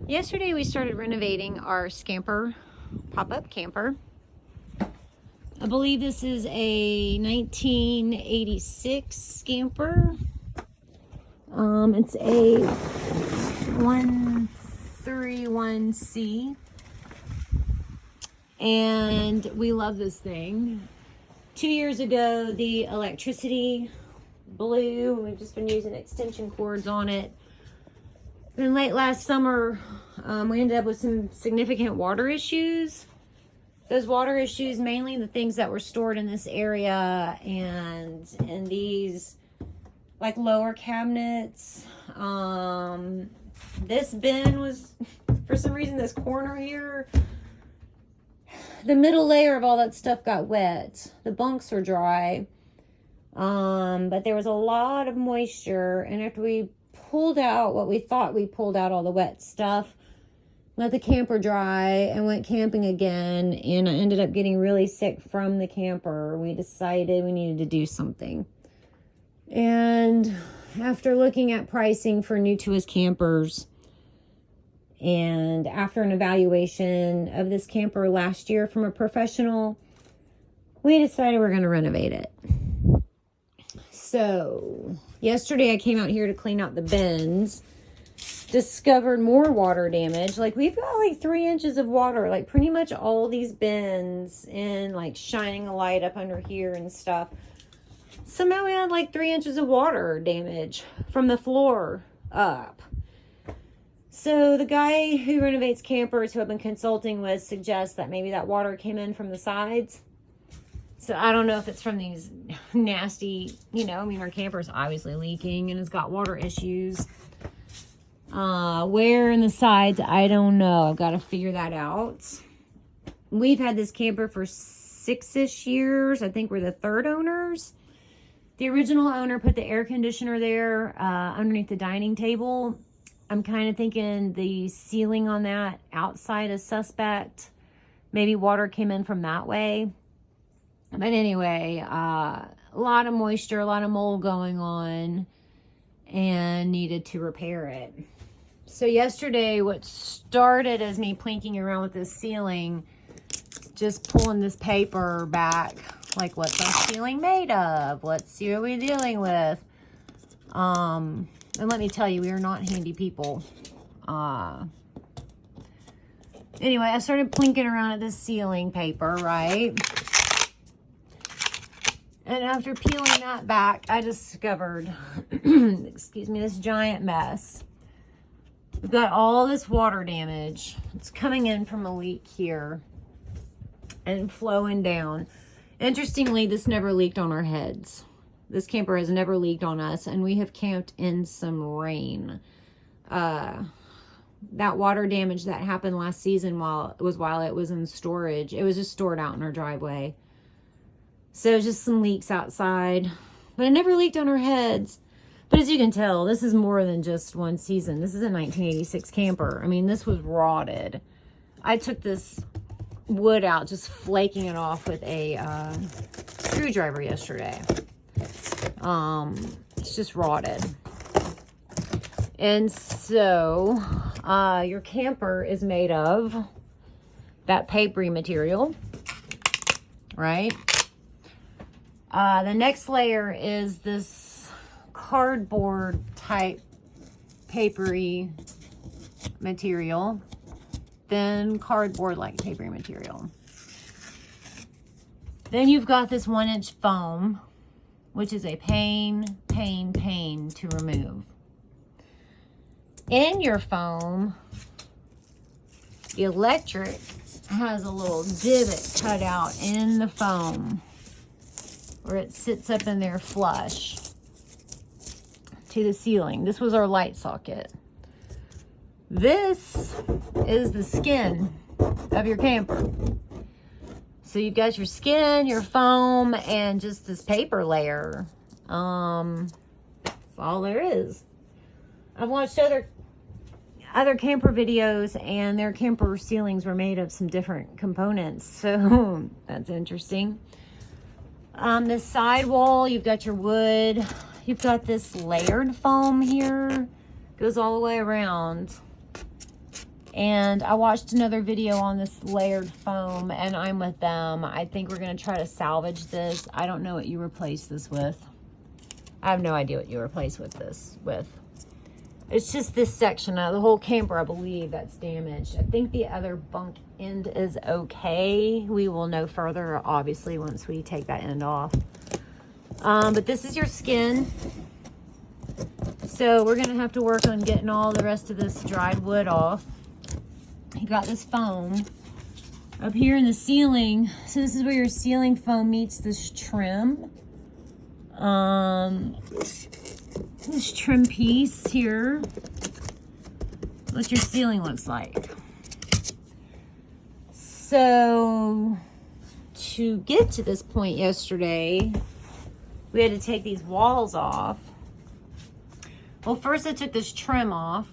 Yesterday we started renovating our Skamper pop-up camper. I believe this is a 1986 Skamper. It's a 131C, and we love this thing. 2 years ago the electricity blew, and we've just been using extension cords on it. Then late last summer, we ended up with some significant water issues. Those water issues, mainly the things that were stored in this area and in these like lower cabinets. This bin was, for some reason, this corner here, the middle layer of all that stuff got wet. The bunks were dry, but there was a lot of moisture, and after we pulled out what we thought we pulled out all the wet stuff, let the camper dry, and went camping again, and I ended up getting really sick from the camper. We decided we needed to do something. And after looking at pricing for new to us campers, and after an evaluation of this camper last year from a professional, we decided we're going to renovate it. So yesterday I came out here to clean out the bins, discovered more water damage. Like, we've got like 3 inches of water, like pretty much all these bins, and like shining a light up under here and stuff. Somehow we had like 3 inches of water damage from the floor up. So the guy who renovates campers, who I've been consulting with, suggests that maybe that water came in from the sides. So I don't know if it's from these nasty, our camper's obviously leaking and it's got water issues. Where in the sides, I don't know. I've got to figure that out. We've had this camper for 6-ish years. I think we're the third owners. The original owner put the air conditioner there underneath the dining table. I'm kind of thinking the ceiling on that outside is suspect. Maybe water came in from that way. But anyway, a lot of moisture, a lot of mold going on, and needed to repair it. So yesterday, what started as me plinking around with this ceiling, just pulling this paper back, like, what's our ceiling made of? Let's see what we're dealing with. And let me tell you, we are not handy people. Anyway, I started plinking around at this ceiling paper, right? And after peeling that back, I discovered, excuse me, this giant mess. We've got all this water damage. It's coming in from a leak here and flowing down. Interestingly, this never leaked on our heads. This camper has never leaked on us, and we have camped in some rain. That water damage that happened last season while it was in storage, it was just stored out in our driveway. So just some leaks outside, but it never leaked on our heads. But as you can tell, this is more than just one season. This is a 1986 camper. I mean, this was rotted. I took this wood out, just flaking it off with a screwdriver yesterday. It's just rotted. And so your camper is made of that papery material, right? The next layer is this cardboard type papery material, then cardboard like papery material. Then you've got this 1-inch foam, which is a pain to remove. In your foam, the electric has a little divot cut out in the foam where it sits up in there flush to the ceiling. This was our light socket. This is the skin of your camper. So you've got your skin, your foam, and just this paper layer. That's all there is. I've watched other camper videos, and their camper ceilings were made of some different components. So that's interesting. The side wall, you've got your wood. You've got this layered foam here. Goes all the way around. And I watched another video on this layered foam, and I'm with them. I think we're going to try to salvage this. I don't know what you replace this with. I have no idea what you replace this with. It's just this section of the whole camper, I believe, that's damaged. I think the other bunk end is okay. We will know further, obviously, once we take that end off. But this is your skin. So we're going to have to work on getting all the rest of this dried wood off. You got this foam up here in the ceiling. So this is where your ceiling foam meets this trim. This trim piece here. What your ceiling looks like. So to get to this point yesterday, we had to take these walls off. Well, first I took this trim off.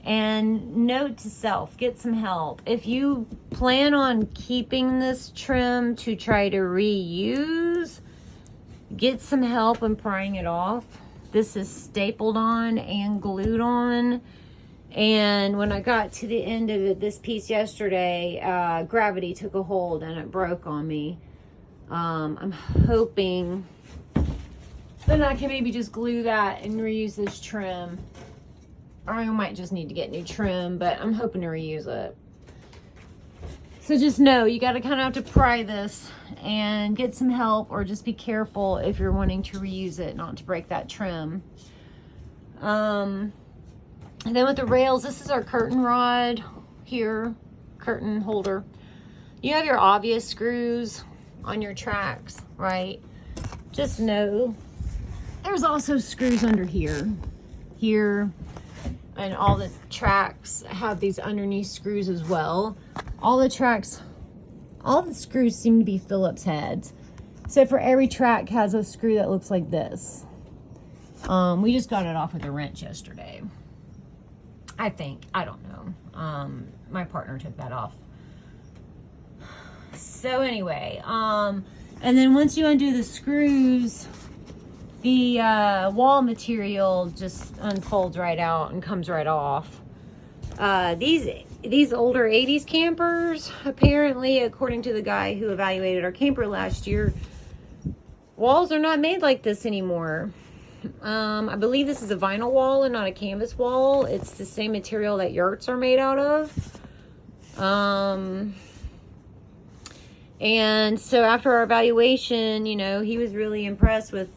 And note to self, get some help. If you plan on keeping this trim to try to reuse, get some help in prying it off. This is stapled on and glued on. And when I got to the end of this piece yesterday, gravity took a hold and it broke on me. I'm hoping that I can maybe just glue that and reuse this trim. Or I might just need to get new trim, but I'm hoping to reuse it. So just know, you got to kind of have to pry this and get some help, or just be careful if you're wanting to reuse it, not to break that trim. And then with the rails, this is our curtain rod here, curtain holder. You have your obvious screws on your tracks, right? Just know there's also screws under here, and all the tracks have these underneath screws as well. All the screws seem to be Phillips heads. So for every track has a screw that looks like this. We just got it off with a wrench yesterday. I think, I don't know. My partner took that off. So anyway, and then once you undo the screws, the wall material just unfolds right out and comes right off. These older 80s campers, apparently, according to the guy who evaluated our camper last year, walls are not made like this anymore. I believe this is a vinyl wall and not a canvas wall. It's the same material that yurts are made out of. And so after our evaluation, you know, he was really impressed with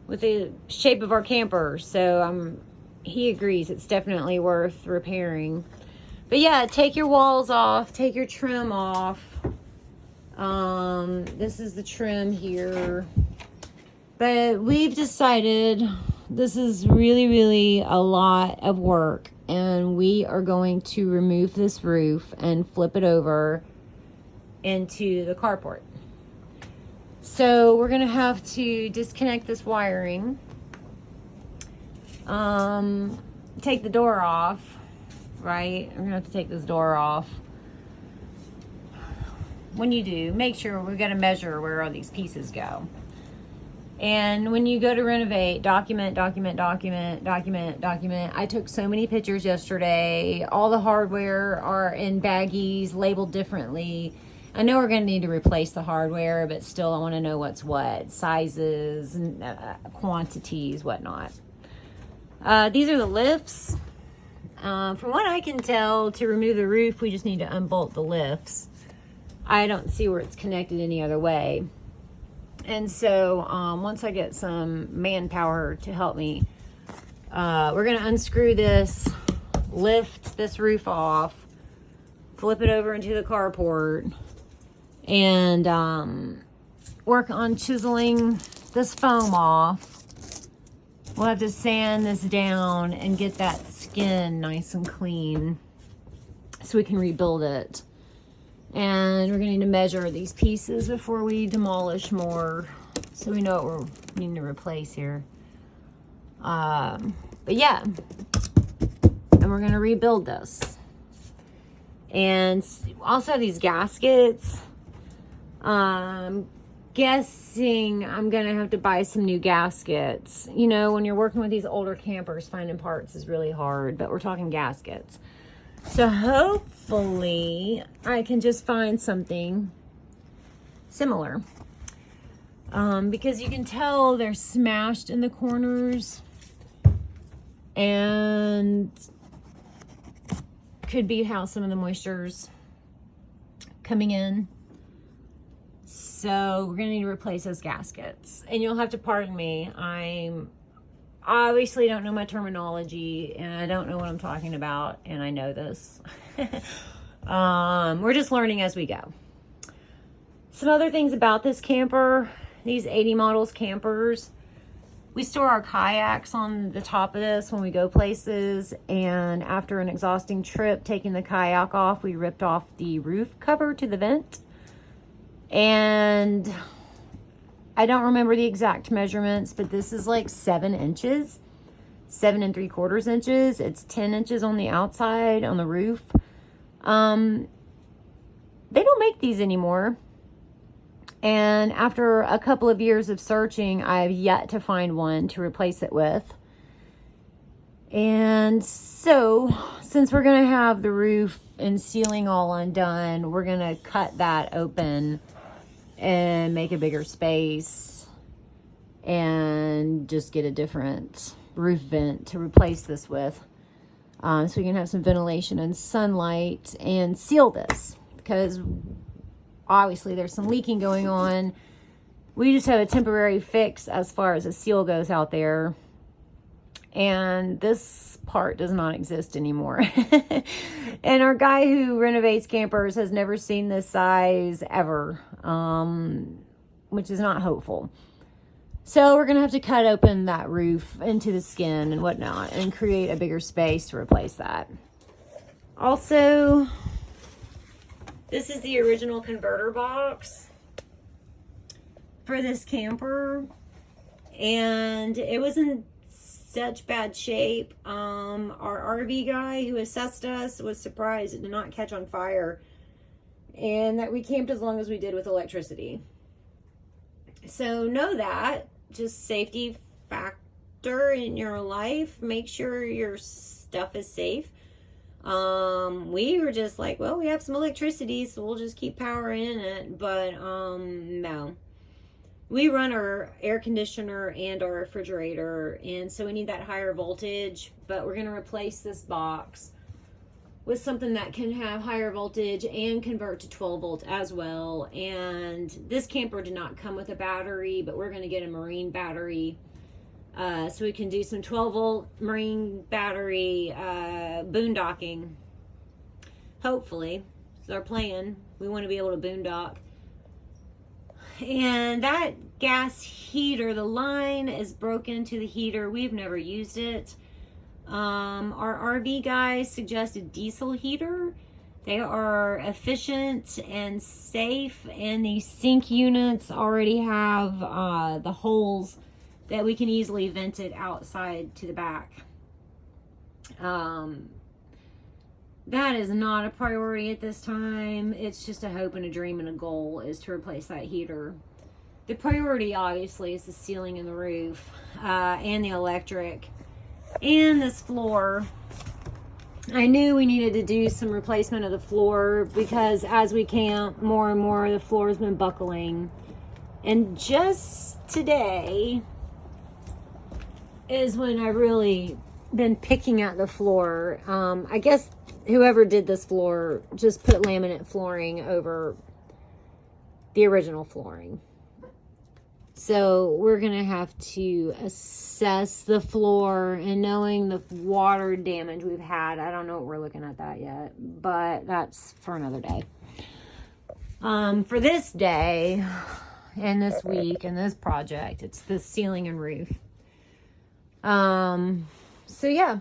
the shape of our camper. So he agrees it's definitely worth repairing. But yeah, take your walls off, take your trim off. This is the trim here. But we've decided this is really a lot of work, and we are going to remove this roof and flip it over into the carport. So we're going to have to disconnect this wiring, take the door off, right? We're going to have to take this door off. When you do, make sure we've got to measure where all these pieces go. And when you go to renovate, document. I took so many pictures yesterday. All the hardware are in baggies, labeled differently. I know we're going to need to replace the hardware, but still I want to know what's what, sizes, quantities, whatnot. These are the lifts. From what I can tell, to remove the roof, we just need to unbolt the lifts. I don't see where it's connected any other way. And so once I get some manpower to help me, we're going to unscrew this, lift this roof off, flip it over into the carport, and work on chiseling this foam off. We'll have to sand this down and get that skin nice and clean so we can rebuild it. And we're going to need to measure these pieces before we demolish more, so we know what we're needing to replace here. But yeah, and we're going to rebuild this. And also have these gaskets. guessing I'm going to have to buy some new gaskets. You know, when you're working with these older campers, finding parts is really hard, but we're talking gaskets. So hopefully I can just find something similar. Because you can tell they're smashed in the corners and could be how some of the moisture's coming in. So we're gonna need to replace those gaskets, and you'll have to pardon me. I'm obviously don't know my terminology, and I don't know what I'm talking about, and I know this. We're just learning as we go. Some other things about this camper, these 80 models campers, we store our kayaks on the top of this when we go places, and after an exhausting trip taking the kayak off, we ripped off the roof cover to the vent. And I don't remember the exact measurements, but this is like 7 inches, 7 3/4 inches. It's 10 inches on the outside on the roof. They don't make these anymore. And after a couple of years of searching, I've yet to find one to replace it with. And so, since we're going to have the roof and ceiling all undone, we're going to cut that open and make a bigger space and just get a different roof vent to replace this with. So we can have some ventilation and sunlight and seal this, because obviously there's some leaking going on. We just have a temporary fix as far as the seal goes out there. And this part does not exist anymore. And our guy who renovates campers has never seen this size ever, which is not hopeful. So we're going to have to cut open that roof into the skin and whatnot and create a bigger space to replace that. Also, this is the original converter box for this camper, and it was in such bad shape. Our RV guy who assessed us was surprised it did not catch on fire, and that we camped as long as we did with electricity. So know that, just safety factor in your life. Make sure your stuff is safe. We were just like, well, we have some electricity, so we'll just keep powering in it. But no, we run our air conditioner and our refrigerator, and so we need that higher voltage. But we're going to replace this box with something that can have higher voltage and convert to 12 volt as well. And this camper did not come with a battery, but we're going to get a marine battery, so we can do some 12 volt marine battery boondocking. Hopefully, it's our plan. We want to be able to boondock. And that gas heater, the line is broken to the heater. We've never used it. Our RV guys suggested diesel heater. They are efficient and safe, and these sink units already have the holes that we can easily vent it outside to the back. That is not a priority at this time. It's just a hope and a dream and a goal is to replace that heater. The priority obviously is the ceiling and the roof, and the electric and this floor. I knew we needed to do some replacement of the floor because as we camp more and more, the floor has been buckling. And just today is when I really been picking at the floor. I guess whoever did this floor just put laminate flooring over the original flooring. So we're going to have to assess the floor, and knowing the water damage we've had, I don't know what we're looking at that yet, but that's for another day. For this day and this week and this project, it's the ceiling and roof. So yeah,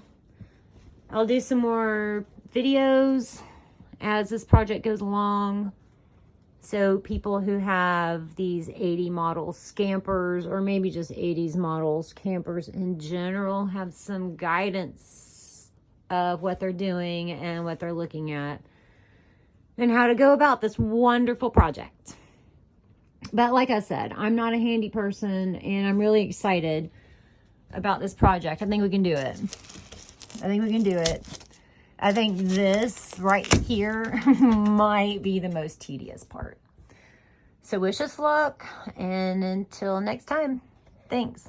I'll do some more videos as this project goes along. So people who have these 80 model Skampers, or maybe just 80s models campers in general, have some guidance of what they're doing and what they're looking at and how to go about this wonderful project. But like I said, I'm not a handy person, and I'm really excited about this project. I think we can do it. I think we can do it. I think this right here might be the most tedious part. So wish us luck, and until next time, thanks.